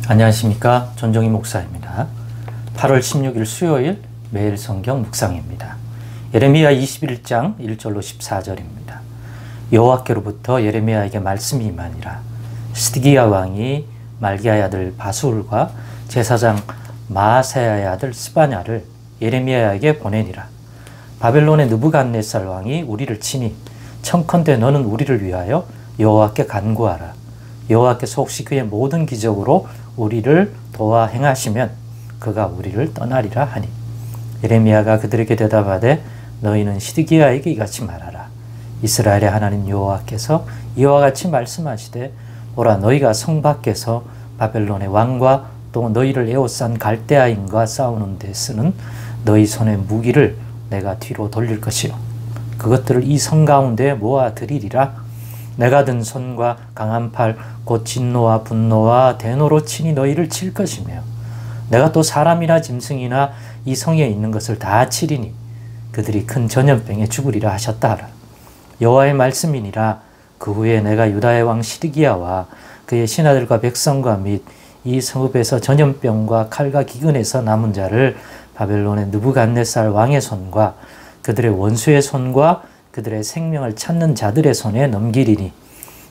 안녕하십니까. 전종희 목사입니다. 8월 16일 수요일 매일 성경 묵상입니다. 예레미야 21장 1절로 14절입니다. 여호와께로부터 예레미야에게 말씀이 임하니라. 시드기야 왕이 말기야의 아들 바술과 제사장 마아세야의 아들 스바냐를 예레미야에게 보내니라. 바벨론의 느부갓네살 왕이 우리를 치니 청컨대 너는 우리를 위하여 여호와께 간구하라. 여호와께서 혹시 그의 모든 기적으로 우리를 도와 행하시면 그가 우리를 떠나리라 하니, 예레미야가 그들에게 대답하되 너희는 시드기야에게 이같이 말하라. 이스라엘의 하나님 여호와께서 이와 같이 말씀하시되 보라, 너희가 성 밖에서 바벨론의 왕과 또 너희를 에워싼 갈대아인과 싸우는 데 쓰는 너희 손의 무기를 내가 뒤로 돌릴 것이요 그것들을 이 성 가운데 모아들이리라. 내가 든 손과 강한 팔 곧 진노와 분노와 대노로 친히 너희를 칠 것이며 내가 또 사람이나 짐승이나 이 성에 있는 것을 다 치리니 그들이 큰 전염병에 죽으리라 하셨다 하라. 여호와의 말씀이니라. 그 후에 내가 유다의 왕 시드기야와 그의 신하들과 백성과 및 이 성읍에서 전염병과 칼과 기근에서 남은 자를 바벨론의 느부갓네살 왕의 손과 그들의 원수의 손과 그들의 생명을 찾는 자들의 손에 넘기리니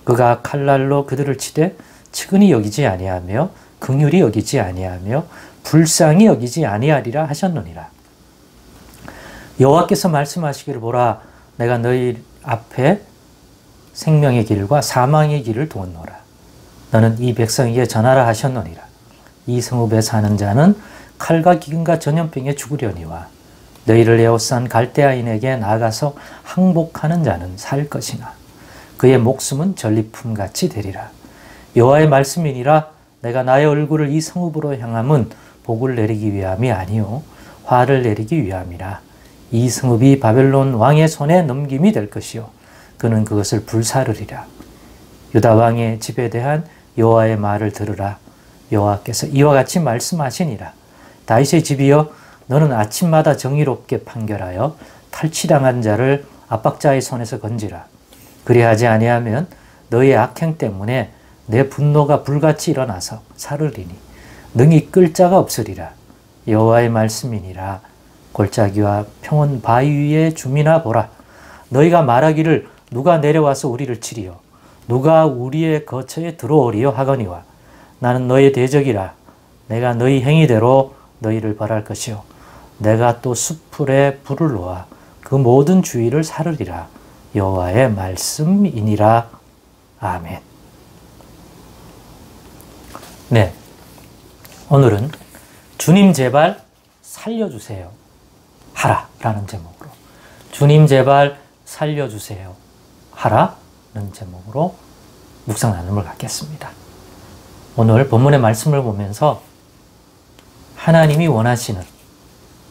그가 칼날로 그들을 치되 측은히 여기지 아니하며 긍휼히 여기지 아니하며 불쌍히 여기지 아니하리라 하셨느니라. 여호와께서 말씀하시기를 보라, 내가 너희 앞에 생명의 길과 사망의 길을 두었노라. 너는 이 백성에게 전하라 하셨느니라. 이 성읍에 사는 자는 칼과 기근과 전염병에 죽으려니와 너희를 에워싼 갈대아인에게 나가서 항복하는 자는 살 것이나 그의 목숨은 전리품같이 되리라. 여호와의 말씀이니라. 내가 나의 얼굴을 이 성읍으로 향함은 복을 내리기 위함이 아니요 화를 내리기 위함이라. 이 성읍이 바벨론 왕의 손에 넘김이 될 것이요 그는 그것을 불사르리라. 유다 왕의 집에 대한 여호와의 말을 들으라. 여호와께서 이와 같이 말씀하시니라. 다윗의 집이여, 너는 아침마다 정의롭게 판결하여 탈취당한 자를 압박자의 손에서 건지라. 그리하지 아니하면 너의 악행 때문에 내 분노가 불같이 일어나서 사르리니 능히 끌 자가 없으리라. 여호와의 말씀이니라. 골짜기와 평원 바위 위에 주민아 보라. 너희가 말하기를 누가 내려와서 우리를 치리요 누가 우리의 거처에 들어오리요 하거니와 나는 너의 대적이라. 내가 너희 행위대로 너희를 벌할 것이요 내가 또 숯불에 불을 놓아 그 모든 주위를 사르리라. 여호와의 말씀이니라. 아멘. 네, 오늘은 주님 제발 살려주세요 하라 라는 제목으로, 주님 제발 살려주세요 하라 라는 제목으로 묵상 나눔을 갖겠습니다. 오늘 본문의 말씀을 보면서 하나님이 원하시는,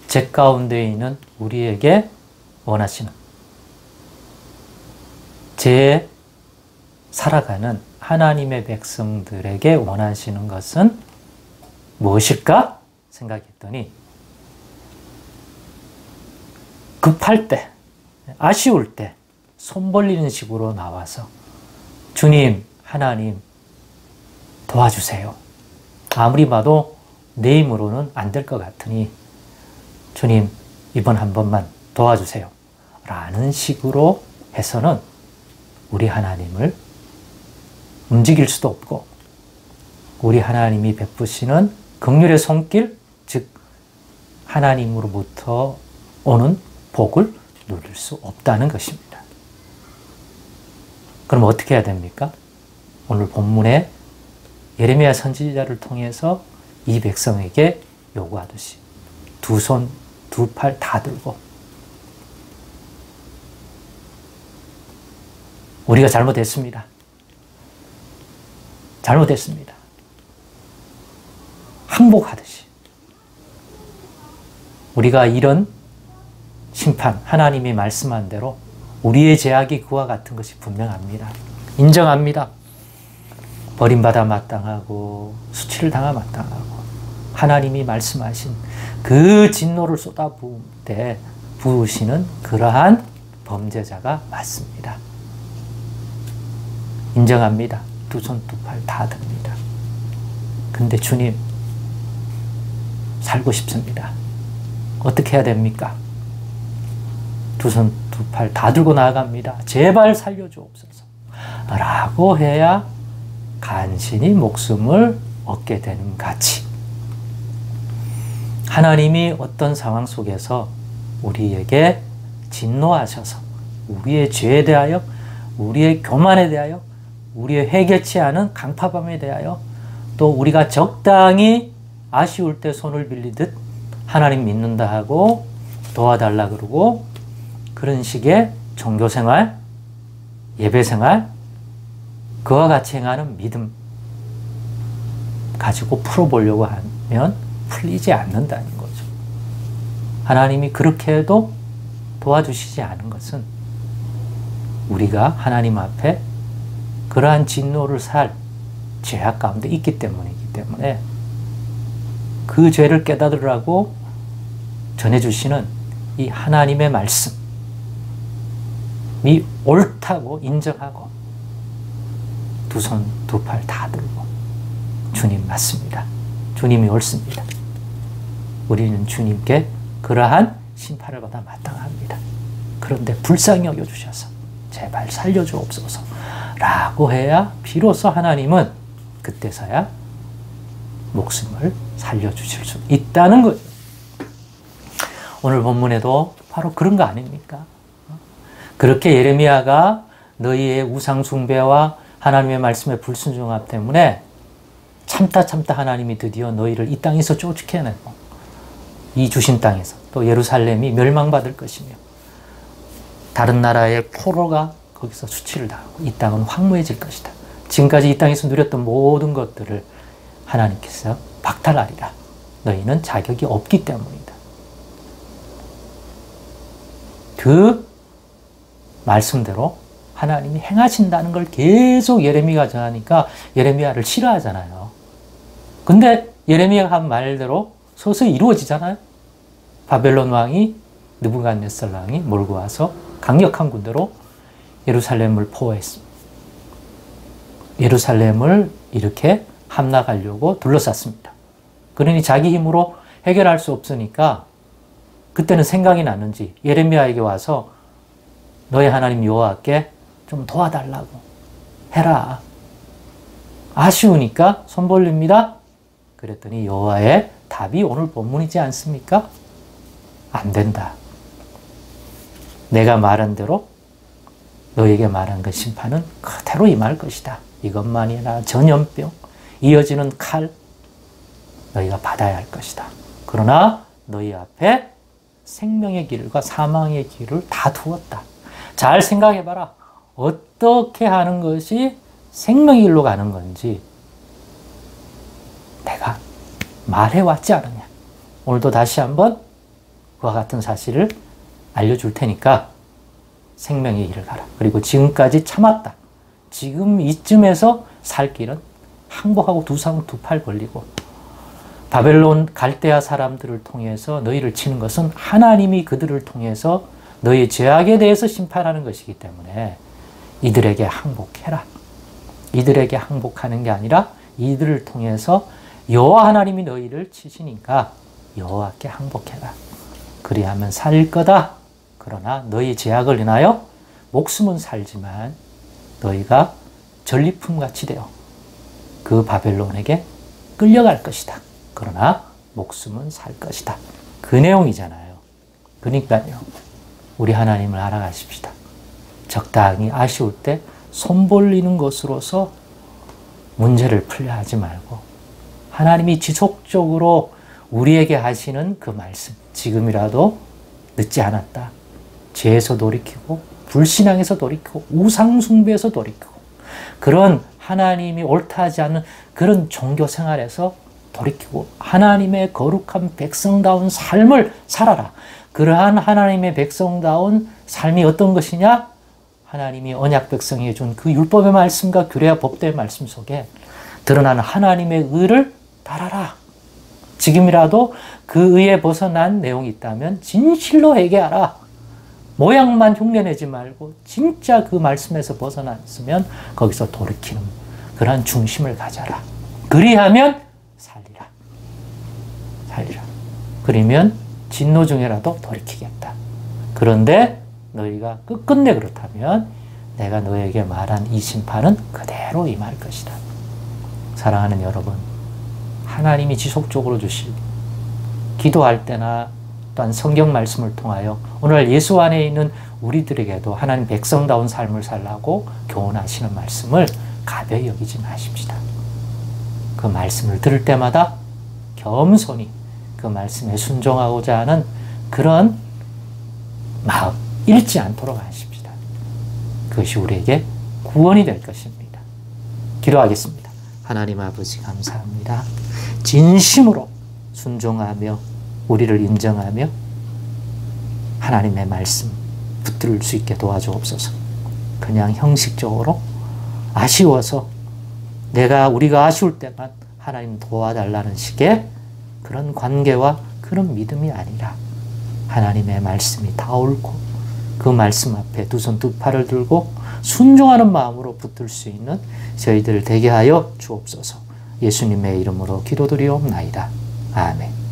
제 가운데 있는 우리에게 원하시는, 제 살아가는 하나님의 백성들에게 원하시는 것은 무엇일까 생각했더니, 급할 때, 아쉬울 때 손 벌리는 식으로 나와서 주님, 하나님 도와주세요. 아무리 봐도 내 힘으로는 안 될 것 같으니 주님 이번 한 번만 도와주세요 라는 식으로 해서는 우리 하나님을 움직일 수도 없고 우리 하나님이 베푸시는 긍휼의 손길, 즉 하나님으로부터 오는 복을 누릴 수 없다는 것입니다. 그럼 어떻게 해야 됩니까? 오늘 본문에 예레미야 선지자를 통해서 이 백성에게 요구하듯이 두 손, 두 팔 다 들고, 우리가 잘못했습니다. 잘못했습니다. 항복하듯이 우리가 이런 심판, 하나님이 말씀한 대로 우리의 죄악이 그와 같은 것이 분명합니다. 인정합니다. 버림받아 마땅하고 수치를 당하 마땅하고 하나님이 말씀하신 그 진노를 쏟아부을 때 부으시는 그러한 범죄자가 맞습니다. 인정합니다. 두 손 두 팔 다 듭니다. 근데 주님, 살고 싶습니다. 어떻게 해야 됩니까? 두 손, 두 팔 다 들고 나아갑니다. 제발 살려주옵소서. 라고 해야 간신히 목숨을 얻게 되는 가치. 하나님이 어떤 상황 속에서 우리에게 진노하셔서 우리의 죄에 대하여, 우리의 교만에 대하여, 우리의 회개치 않은 강파범에 대하여, 또 우리가 적당히 아쉬울 때 손을 빌리듯 하나님 믿는다 하고 도와달라 그러고, 그런 식의 종교생활, 예배생활, 그와 같이 행하는 믿음 가지고 풀어보려고 하면 풀리지 않는다는 거죠. 하나님이 그렇게 해도 도와주시지 않은 것은 우리가 하나님 앞에 그러한 진노를 살 죄악 가운데 있기 때문이기 때문에, 그 죄를 깨달으라고 전해주시는 이 하나님의 말씀이 옳다고 인정하고 두 손 두 팔 다 들고 주님 맞습니다. 주님이 옳습니다. 우리는 주님께 그러한 심판을 받아 마땅합니다. 그런데 불쌍히 여겨주셔서 제발 살려주옵소서 라고 해야 비로소 하나님은 그때서야 목숨을 살려주실 수 있다는 거죠. 오늘 본문에도 바로 그런 거 아닙니까? 그렇게 예레미야가 너희의 우상 숭배와 하나님의 말씀의 불순종함 때문에 참다 하나님이 드디어 너희를 이 땅에서 쫓아내고, 이 주신 땅에서 또 예루살렘이 멸망받을 것이며 다른 나라의 포로가 거기서 수치를 당하고 이 땅은 황무해질 것이다. 지금까지 이 땅에서 누렸던 모든 것들을 하나님께서 박탈하리라. 너희는 자격이 없기 때문이다. 그 말씀대로 하나님이 행하신다는 걸 계속 예레미야가 전하니까 예레미야를 싫어하잖아요. 근데 예레미야가 한 말대로 서서히 이루어지잖아요. 바벨론 왕이, 느부갓네살 왕이 몰고 와서 강력한 군대로 예루살렘을 포위했습니다. 예루살렘을 이렇게 함락하려고 둘러쌌습니다. 그러니 자기 힘으로 해결할 수 없으니까 그때는 생각이 났는지 예레미야에게 와서 너의 하나님 여호와께 좀 도와달라고 해라. 아쉬우니까 손 벌립니다. 그랬더니 여호와의 답이 오늘 본문이지 않습니까? 안 된다. 내가 말한 대로 너에게 말한 그 심판은 그대로 임할 것이다. 이것만이 아니라 전염병, 이어지는 칼, 너희가 받아야 할 것이다. 그러나 너희 앞에 생명의 길과 사망의 길을 다 두었다. 잘 생각해봐라. 어떻게 하는 것이 생명의 길로 가는 건지 내가 말해왔지 않느냐. 오늘도 다시 한번 그와 같은 사실을 알려줄 테니까 생명의 길을 가라. 그리고 지금까지 참았다. 지금 이쯤에서 살 길은 항복하고 두 상 두 팔 벌리고 바벨론 갈대아 사람들을 통해서 너희를 치는 것은 하나님이 그들을 통해서 너희의 죄악에 대해서 심판하는 것이기 때문에 이들에게 항복해라. 이들에게 항복하는 게 아니라 이들을 통해서 여호와 하나님이 너희를 치시니까 여호와께 항복해라. 그리하면 살 거다. 그러나 너희 죄악을 인하여 목숨은 살지만 너희가 전리품같이 되어 그 바벨론에게 끌려갈 것이다. 그러나 목숨은 살 것이다. 그 내용이잖아요. 그러니까요. 우리 하나님을 알아가십시다. 적당히 아쉬울 때 손 벌리는 것으로서 문제를 풀려 하지 말고 하나님이 지속적으로 우리에게 하시는 그 말씀, 지금이라도 늦지 않았다. 죄에서 돌이키고 불신앙에서 돌이키고 우상숭배에서 돌이키고 그런 하나님이 옳다하지 않는 그런 종교 생활에서 돌이키고 하나님의 거룩한 백성다운 삶을 살아라. 그러한 하나님의 백성다운 삶이 어떤 것이냐? 하나님이 언약 백성에게 준 그 율법의 말씀과 규례와 법도의 말씀 속에 드러나는 하나님의 의를 따라라. 지금이라도 그 의에 벗어난 내용이 있다면 진실로 회개하라. 모양만 흉내내지 말고 진짜 그 말씀에서 벗어났으면 거기서 돌이키는 그러한 중심을 가져라. 그리하면 하리라. 그러면 진노 중에라도 돌이키겠다. 그런데 너희가 끝끝내 그렇다면 내가 너에게 말한 이 심판은 그대로 임할 것이다. 사랑하는 여러분, 하나님이 지속적으로 주실 기도할 때나 또한 성경 말씀을 통하여 오늘 예수 안에 있는 우리들에게도 하나님 백성다운 삶을 살라고 교훈하시는 말씀을 가벼이 여기지 마십시다. 그 말씀을 들을 때마다 겸손히 그 말씀에 순종하고자 하는 그런 마음 잃지 않도록 하십시다. 그것이 우리에게 구원이 될 것입니다. 기도하겠습니다. 하나님 아버지 감사합니다. 진심으로 순종하며 우리를 인정하며 하나님의 말씀 붙들 수 있게 도와주옵소서. 그냥 형식적으로 아쉬워서 우리가 아쉬울 때만 하나님 도와달라는 식의 그런 관계와 그런 믿음이 아니라 하나님의 말씀이 다 옳고 그 말씀 앞에 두 손 두 팔을 들고 순종하는 마음으로 붙들 수 있는 저희들 되게 하여 주옵소서. 예수님의 이름으로 기도드리옵나이다. 아멘.